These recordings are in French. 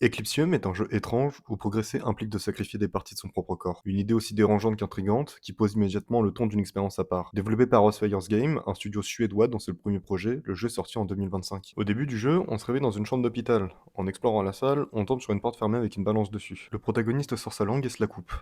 Eclipsium est un jeu étrange où progresser implique de sacrifier des parties de son propre corps. Une idée aussi dérangeante qu'intrigante, qui pose immédiatement le ton d'une expérience à part. Développé par Osfire's Game, un studio suédois dont c'est le premier projet, le jeu est sorti en 2025. Au début du jeu, on se réveille dans une chambre d'hôpital. En explorant la salle, on tombe sur une porte fermée avec une balance dessus. Le protagoniste sort sa langue et se la coupe.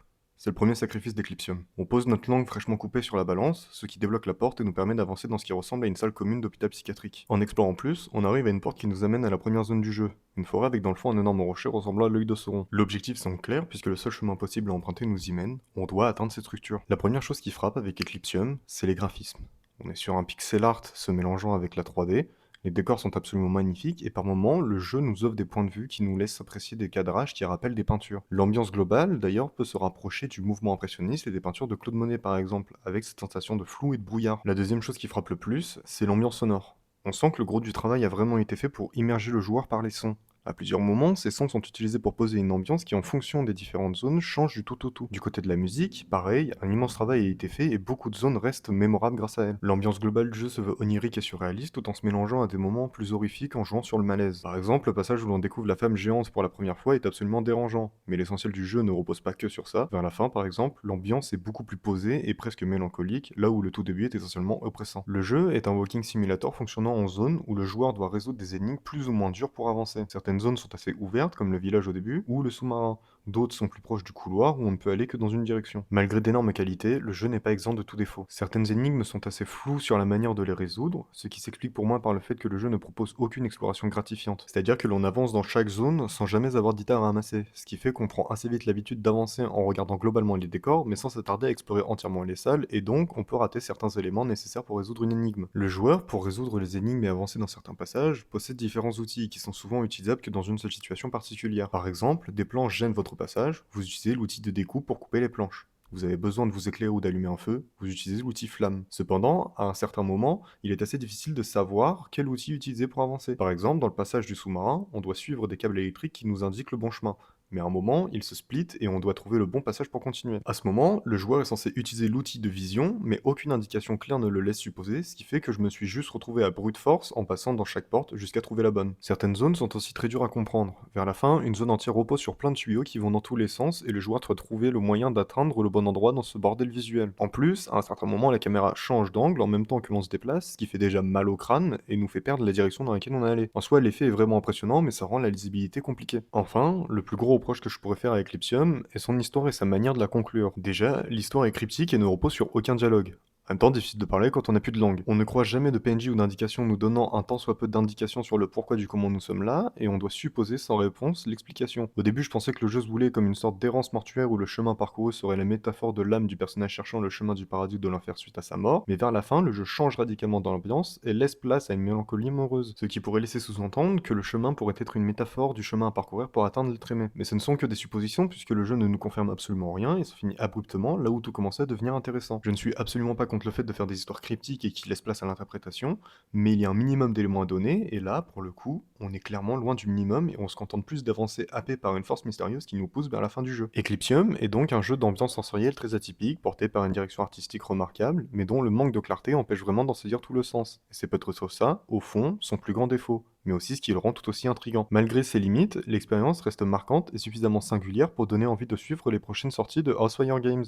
C'est le premier sacrifice d'Eclipsium. On pose notre langue fraîchement coupée sur la balance, ce qui débloque la porte et nous permet d'avancer dans ce qui ressemble à une salle commune d'hôpital psychiatrique. En explorant plus, on arrive à une porte qui nous amène à la première zone du jeu, une forêt avec dans le fond un énorme rocher ressemblant à l'œil de Sauron. L'objectif semble clair puisque le seul chemin possible à emprunter nous y mène, on doit atteindre cette structure. La première chose qui frappe avec Eclipsium, c'est les graphismes. On est sur un pixel art se mélangeant avec la 3D, les décors sont absolument magnifiques et par moments, le jeu nous offre des points de vue qui nous laissent apprécier des cadrages qui rappellent des peintures. L'ambiance globale, d'ailleurs, peut se rapprocher du mouvement impressionniste et des peintures de Claude Monet par exemple, avec cette sensation de flou et de brouillard. La deuxième chose qui frappe le plus, c'est l'ambiance sonore. On sent que le gros du travail a vraiment été fait pour immerger le joueur par les sons. À plusieurs moments, ces sons sont utilisés pour poser une ambiance qui, en fonction des différentes zones, change du tout au tout. Du côté de la musique, pareil, un immense travail a été fait et beaucoup de zones restent mémorables grâce à elle. L'ambiance globale du jeu se veut onirique et surréaliste tout en se mélangeant à des moments plus horrifiques en jouant sur le malaise. Par exemple, le passage où l'on découvre la femme géante pour la première fois est absolument dérangeant, mais l'essentiel du jeu ne repose pas que sur ça. Vers la fin, par exemple, l'ambiance est beaucoup plus posée et presque mélancolique, là où le tout début est essentiellement oppressant. Le jeu est un walking simulator fonctionnant en zone où le joueur doit résoudre des énigmes plus ou moins dures pour avancer. Certaines zones sont assez ouvertes, comme le village au début, ou le sous-marin. D'autres sont plus proches du couloir où on ne peut aller que dans une direction. Malgré d'énormes qualités, le jeu n'est pas exempt de tout défaut. Certaines énigmes sont assez floues sur la manière de les résoudre, ce qui s'explique pour moi par le fait que le jeu ne propose aucune exploration gratifiante. C'est-à-dire que l'on avance dans chaque zone sans jamais avoir d'ITA à ramasser, ce qui fait qu'on prend assez vite l'habitude d'avancer en regardant globalement les décors, mais sans s'attarder à explorer entièrement les salles, et donc on peut rater certains éléments nécessaires pour résoudre une énigme. Le joueur, pour résoudre les énigmes et avancer dans certains passages, possède différents outils qui sont souvent utilisables que dans une seule situation particulière. Par exemple, des planches gênent votre passage, vous utilisez l'outil de découpe pour couper les planches. Vous avez besoin de vous éclairer ou d'allumer un feu, vous utilisez l'outil flamme. Cependant, à un certain moment, il est assez difficile de savoir quel outil utiliser pour avancer. Par exemple, dans le passage du sous-marin, on doit suivre des câbles électriques qui nous indiquent le bon chemin. Mais à un moment, il se split et on doit trouver le bon passage pour continuer. À ce moment, le joueur est censé utiliser l'outil de vision, mais aucune indication claire ne le laisse supposer, ce qui fait que je me suis juste retrouvé à brute force en passant dans chaque porte jusqu'à trouver la bonne. Certaines zones sont aussi très dures à comprendre. Vers la fin, une zone entière repose sur plein de tuyaux qui vont dans tous les sens et le joueur doit trouver le moyen d'atteindre le bon endroit dans ce bordel visuel. En plus, à un certain moment, la caméra change d'angle en même temps que l'on se déplace, ce qui fait déjà mal au crâne et nous fait perdre la direction dans laquelle on est allé. En soi, l'effet est vraiment impressionnant, mais ça rend la lisibilité compliquée. Enfin, le plus gros reproche que je pourrais faire à Eclipsium est son histoire et sa manière de la conclure. Déjà, l'histoire est cryptique et ne repose sur aucun dialogue. En même temps, difficile de parler quand on n'a plus de langue. On ne croit jamais de PNJ ou d'indications nous donnant un tant soit peu d'indications sur le pourquoi du comment nous sommes là, et on doit supposer sans réponse l'explication. Au début, je pensais que le jeu se voulait comme une sorte d'errance mortuaire où le chemin parcouru serait la métaphore de l'âme du personnage cherchant le chemin du paradis ou de l'enfer suite à sa mort, mais vers la fin, le jeu change radicalement dans l'ambiance et laisse place à une mélancolie morose, ce qui pourrait laisser sous-entendre que le chemin pourrait être une métaphore du chemin à parcourir pour atteindre l'être aimé. Mais ce ne sont que des suppositions puisque le jeu ne nous confirme absolument rien et se finit abruptement là où tout commençait à devenir intéressant. Je ne suis absolument pas contre le fait de faire des histoires cryptiques et qui laissent place à l'interprétation, mais il y a un minimum d'éléments à donner, et là, pour le coup, on est clairement loin du minimum et on se contente plus d'avancer happé par une force mystérieuse qui nous pousse vers la fin du jeu. Eclipsium est donc un jeu d'ambiance sensorielle très atypique, porté par une direction artistique remarquable, mais dont le manque de clarté empêche vraiment d'en saisir tout le sens. Et c'est peut-être ça, au fond, son plus grand défaut, mais aussi ce qui le rend tout aussi intriguant. Malgré ses limites, l'expérience reste marquante et suffisamment singulière pour donner envie de suivre les prochaines sorties de Housefire Games.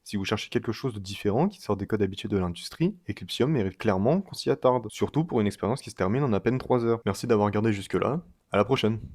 Si vous cherchez quelque chose de différent qui sort des codes habitués de l'industrie, Eclipsium mérite clairement qu'on s'y attarde, surtout pour une expérience qui se termine en à peine 3 heures. Merci d'avoir regardé jusque-là, à la prochaine.